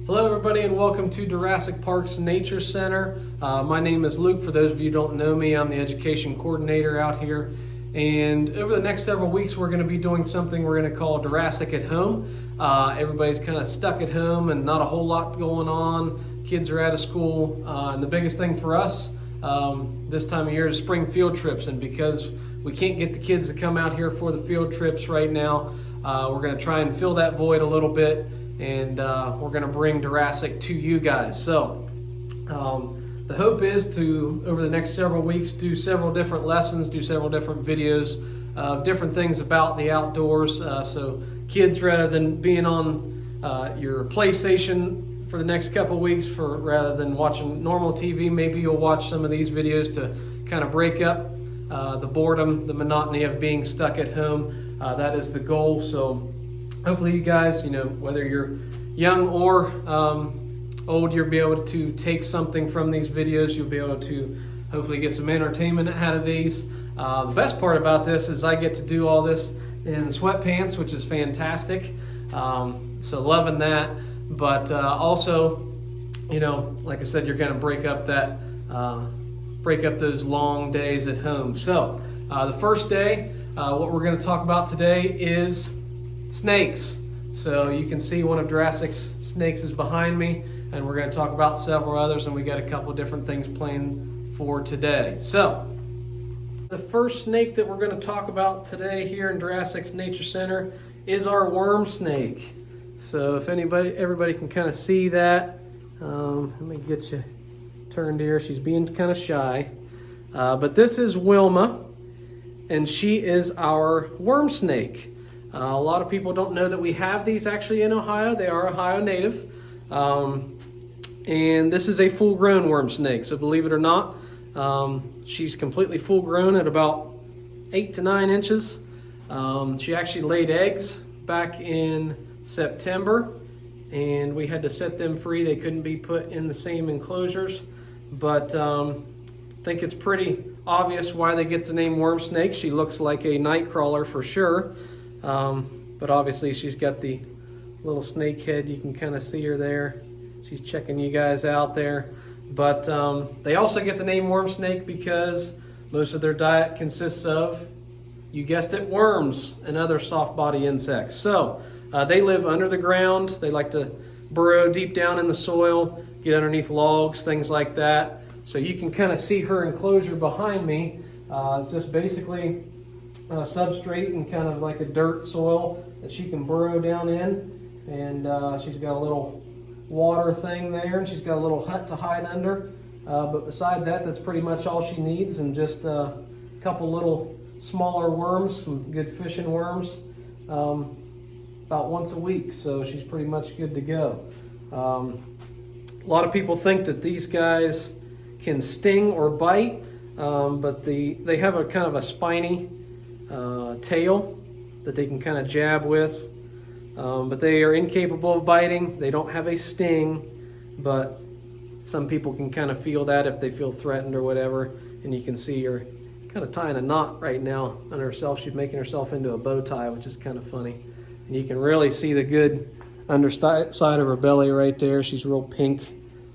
Hello everybody and welcome to Deerassic Park's Nature Center. My name is Luke. For those of you who don't know me, I'm the education coordinator out here. And over the next several weeks we're going to be doing something we're going to call Deerassic at Home. Everybody's kind of stuck at home and not a whole lot going on. Kids are out of school. And the biggest thing for us this time of year is spring field trips. And because we can't get the kids to come out here for the field trips right now, we're going to try and fill that void a little bit. And we're going to bring Deerassic to you guys. So the hope is to, over the next several weeks, do several different lessons, do several different videos of different things about the outdoors. So kids, rather than being on your PlayStation for the next couple weeks, rather than watching normal TV, maybe you'll watch some of these videos to kind of break up the boredom, the monotony of being stuck at home. That is the goal. So hopefully you guys, whether you're young or old, you'll be able to take something from these videos. You'll be able to hopefully get some entertainment out of these. The best part about this is I get to do all this in sweatpants, which is fantastic. So loving that. But also, like I said, you're going to break up those long days at home. So the first day, what we're going to talk about today is snakes. So you can see one of Deerasic's snakes is behind me, and we're going to talk about several others, and we got a couple different things planned for today. So the first snake that we're going to talk about today here in Deerasic's Nature Center is our worm snake. So if everybody can kind of see that, let me get you turned here. She's being kind of shy, but this is Wilma, and she is our worm snake. A lot of people don't know that we have these actually in Ohio. They are Ohio native. And this is a full-grown worm snake. So believe it or not, she's completely full-grown at about 8 to 9 inches. She actually laid eggs back in September, and we had to set them free. They couldn't be put in the same enclosures. But I think it's pretty obvious why they get the name worm snake. She looks like a night crawler for sure. But obviously she's got the little snake head. You can kind of see her there. She's checking you guys out there. But they also get the name worm snake because most of their diet consists of, you guessed it, worms and other soft body insects. So they live under the ground. They like to burrow deep down in the soil, get underneath logs, things like that. So you can kind of see her enclosure behind me. It's just basically substrate and kind of like a dirt soil that she can burrow down in, and she's got a little water thing there, and she's got a little hut to hide under, but besides that, that's pretty much all she needs, and just a couple little smaller worms, some good fishing worms, about once a week. So she's pretty much good to go. A lot of people think that these guys can sting or bite, but they have a kind of a spiny tail that they can kind of jab with, but they are incapable of biting. They don't have a sting, but some people can kind of feel that if they feel threatened or whatever. And you can see her kind of tying a knot right now on herself. She's making herself into a bow tie, which is kind of funny. And you can really see the good underside of her belly right there. She's real pink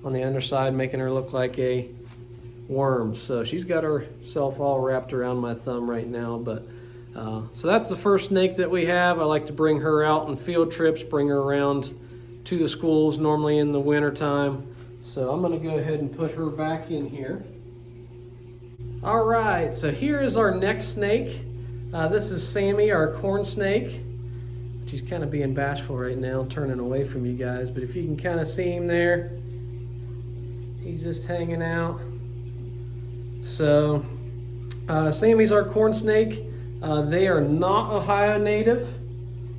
on the underside, making her look like a worm. So she's got herself all wrapped around my thumb right now. But so that's the first snake that we have. I like to bring her out on field trips, bring her around to the schools, normally in the winter time. So I'm going to go ahead and put her back in here. All right, so here is our next snake. This is Sammy, our corn snake. She's kind of being bashful right now, turning away from you guys. But if you can kind of see him there, he's just hanging out. So Sammy's our corn snake. They are not Ohio native,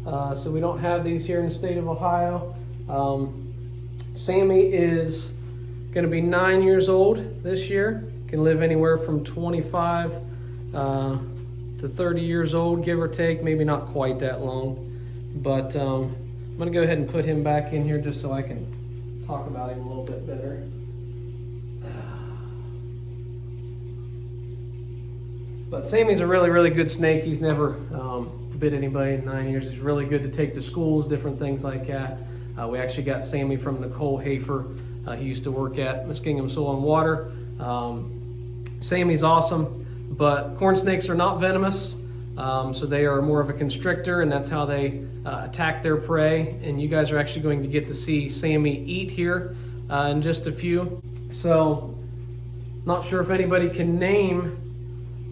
so we don't have these here in the state of Ohio. Sammy is going to be 9 years old this year. Can live anywhere from 25 to 30 years old, give or take. Maybe not quite that long. But I'm going to go ahead and put him back in here just so I can talk about him a little bit better. But Sammy's a really, really good snake. He's never bit anybody in 9 years. He's really good to take to schools, different things like that. We actually got Sammy from Nicole Hafer. He used to work at Muskingum Soil and Water. Sammy's awesome, but corn snakes are not venomous, so they are more of a constrictor, and that's how they attack their prey. And you guys are actually going to get to see Sammy eat here in just a few. So, not sure if anybody can name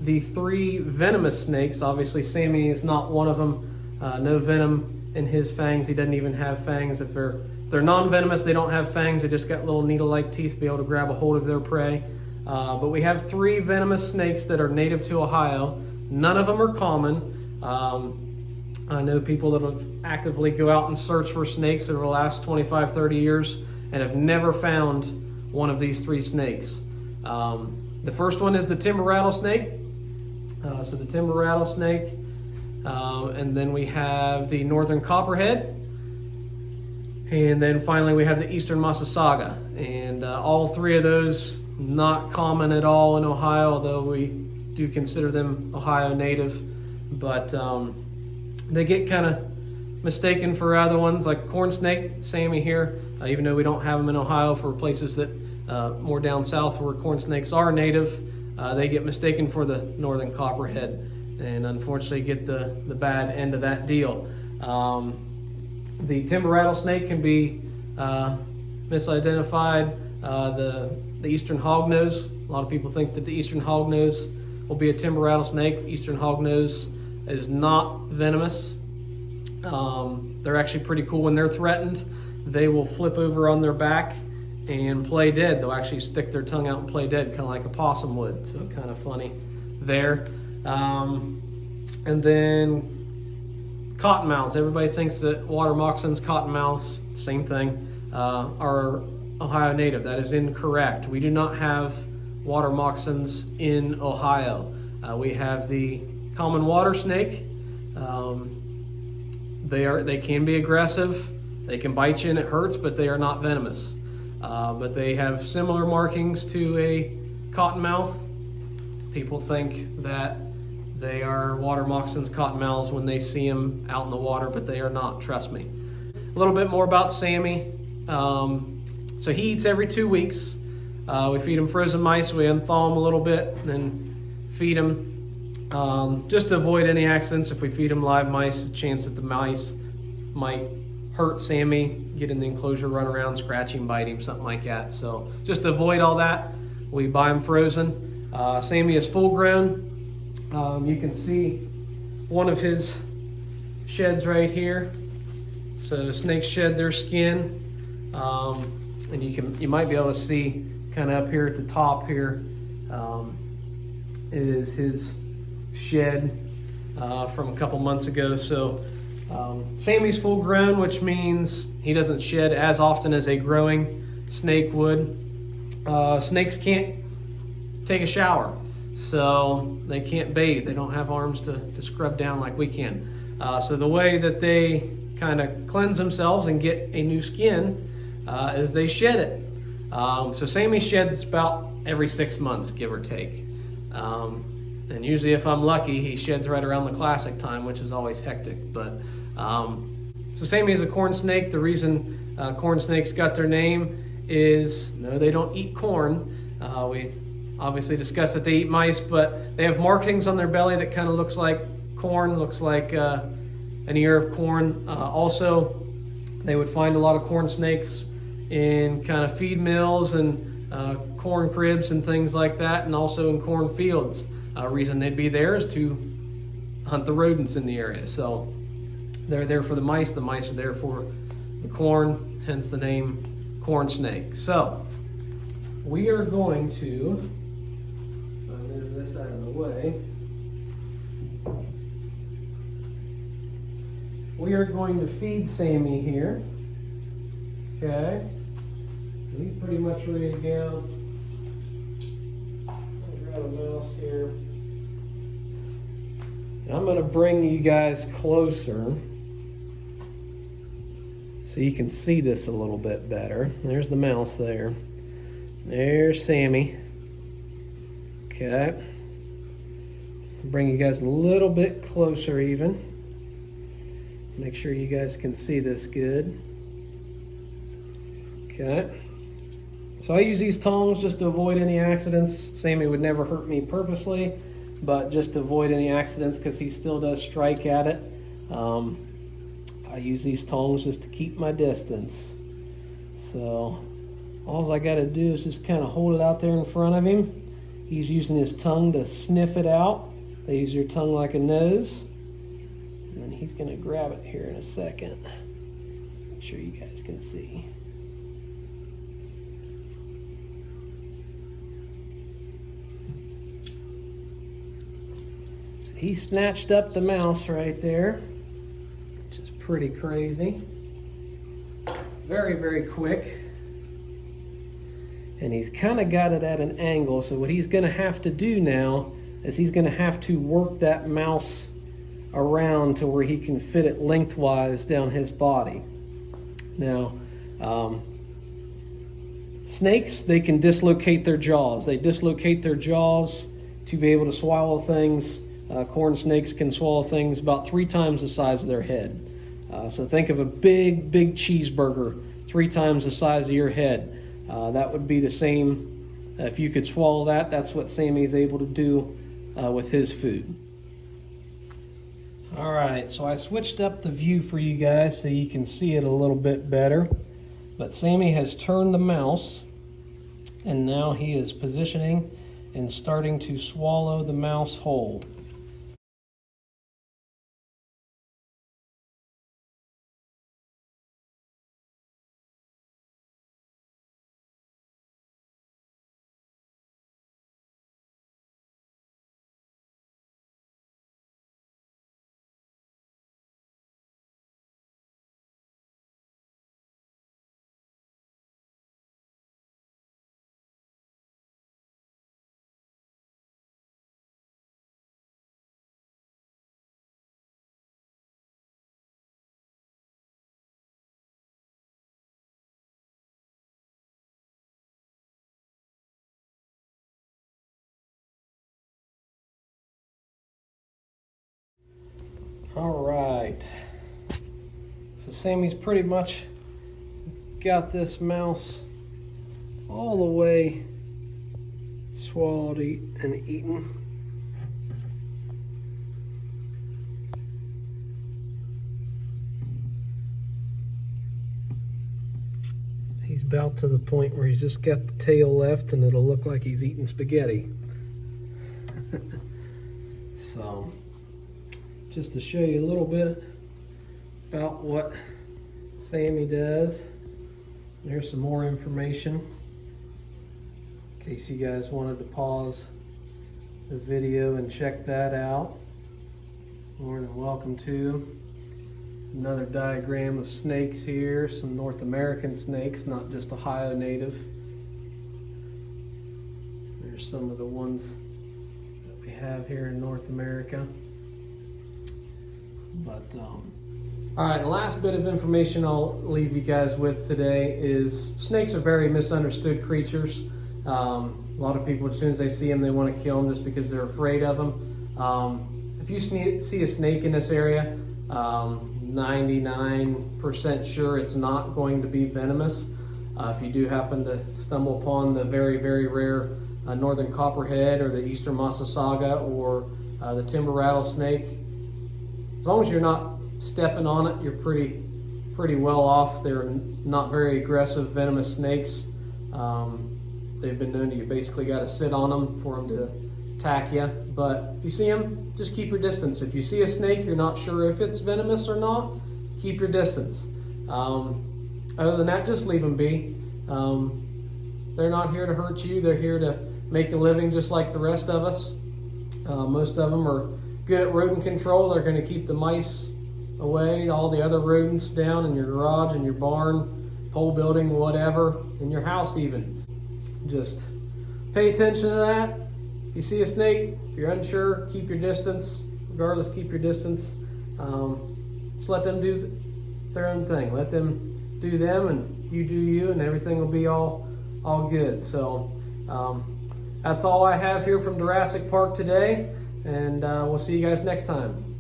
the 3 venomous snakes. Obviously, Sammy is not one of them. No venom in his fangs. He doesn't even have fangs. If they're non-venomous, they don't have fangs. They just got little needle-like teeth to be able to grab a hold of their prey. But we have 3 venomous snakes that are native to Ohio. None of them are common. I know people that have actively go out and search for snakes over the last 25, 30 years and have never found one of these 3 snakes. The first one is the timber rattlesnake. So the timber rattlesnake. And then we have the northern copperhead. And then finally we have the eastern Massasauga. And all 3 of those not common at all in Ohio, although we do consider them Ohio native. But they get kind of mistaken for other ones, like corn snake, Sammy here. Even though we don't have them in Ohio, for places that more down south where corn snakes are native, they get mistaken for the northern copperhead, and unfortunately get the bad end of that deal. The timber rattlesnake can be misidentified. The eastern hognose, a lot of people think that the eastern hognose will be a timber rattlesnake. Eastern hognose is not venomous. They're actually pretty cool. When they're threatened, they will flip over on their back and play dead. They'll actually stick their tongue out and play dead, kind of like a possum would. So kind of funny there. And then cottonmouths. Everybody thinks that water moccasins, cottonmouths, same thing, are Ohio native. That is incorrect. We do not have water moccasins in Ohio. We have the common water snake. They can be aggressive. They can bite you and it hurts, but they are not venomous. But they have similar markings to a cottonmouth. People think that they are water moccasins, cottonmouths when they see them out in the water, but they are not, trust me. A little bit more about Sammy. So he eats every 2 weeks. We feed him frozen mice. We unthaw him a little bit, then feed him. Just to avoid any accidents, if we feed him live mice, a chance that the mice might hurt Sammy, get in the enclosure, run around, scratch him, bite him, something like that. So just to avoid all that, we buy him frozen. Sammy is full grown. You can see one of his sheds right here. So the snakes shed their skin. And you might be able to see kind of up here at the top here is his shed from a couple months ago. So Sammy's full grown, which means he doesn't shed as often as a growing snake would. Snakes can't take a shower, so they can't bathe. They don't have arms to scrub down like we can. So the way that they kind of cleanse themselves and get a new skin is they shed it. So Sammy sheds about every 6 months, give or take. And usually if I'm lucky, he sheds right around the classic time, which is always hectic. But so Sammy is a corn snake. The reason corn snakes got their name is, no, they don't eat corn. We obviously discussed that they eat mice, but they have markings on their belly that kind of looks like corn, looks like an ear of corn. Also, they would find a lot of corn snakes in kind of feed mills and corn cribs and things like that, and also in corn fields. Reason they'd be there is to hunt the rodents in the area. So they're there for the mice are there for the corn, hence the name corn snake. So we are going to move this out of the way. We are going to feed Sammy here. Okay. He's pretty much ready to go. I'll grab a mouse here. And I'm going to bring you guys closer so you can see this a little bit better. There's the mouse there. There's Sammy. Okay. Bring you guys a little bit closer even. Make sure you guys can see this good. Okay. So I use these tongs just to avoid any accidents. Sammy would never hurt me purposely, but just to avoid any accidents because he still does strike at it. I use these tongs just to keep my distance. So all I got to do is just kind of hold it out there in front of him. He's using his tongue to sniff it out. They use your tongue like a nose. And then he's going to grab it here in a second. Make sure you guys can see. So he snatched up the mouse right there, which is pretty crazy. Very, very quick. And he's kind of got it at an angle, so what he's going to have to do now is he's going to have to work that mouse around to where he can fit it lengthwise down his body. Now, snakes, they can dislocate their jaws. They dislocate their jaws to be able to swallow things. Corn snakes can swallow things about 3 times the size of their head. So think of a big, big cheeseburger, 3 times the size of your head. That would be the same, if you could swallow that, that's what Sammy's able to do with his food. All right, so I switched up the view for you guys so you can see it a little bit better. But Sammy has turned the mouse, and now he is positioning and starting to swallow the mouse whole. All right, so Sammy's pretty much got this mouse all the way swallowed and eaten. He's about to the point where he's just got the tail left and it'll look like he's eating spaghetti. So, just to show you a little bit about what Sammy does. There's some more information in case you guys wanted to pause the video and check that out. More than welcome to. Another diagram of snakes here, some North American snakes, not just Ohio native. There's some of the ones that we have here in North America. But, all right, the last bit of information I'll leave you guys with today is snakes are very misunderstood creatures. A lot of people, as soon as they see them, they want to kill them just because they're afraid of them. If you see a snake in this area, 99% sure it's not going to be venomous. If you do happen to stumble upon the very, very rare northern copperhead or the eastern Massasauga or the timber rattlesnake, as long as you're not stepping on it, you're pretty well off. They're not very aggressive, venomous snakes. They've been known to, you basically got to sit on them for them to attack you. But if you see them, just keep your distance. If you see a snake, you're not sure if it's venomous or not, keep your distance. Other than that, just leave them be. They're not here to hurt you. They're here to make a living just like the rest of us. Most of them are good at rodent control. They're going to keep the mice away, all the other rodents down in your garage, in your barn, pole building, whatever, in your house even. Just pay attention to that. If you see a snake, if you're unsure, keep your distance. Regardless, keep your distance. Just let them do their own thing. Let them do them, and you do you, and everything will be all good. So that's all I have here from Deerassic Park today, and we'll see you guys next time.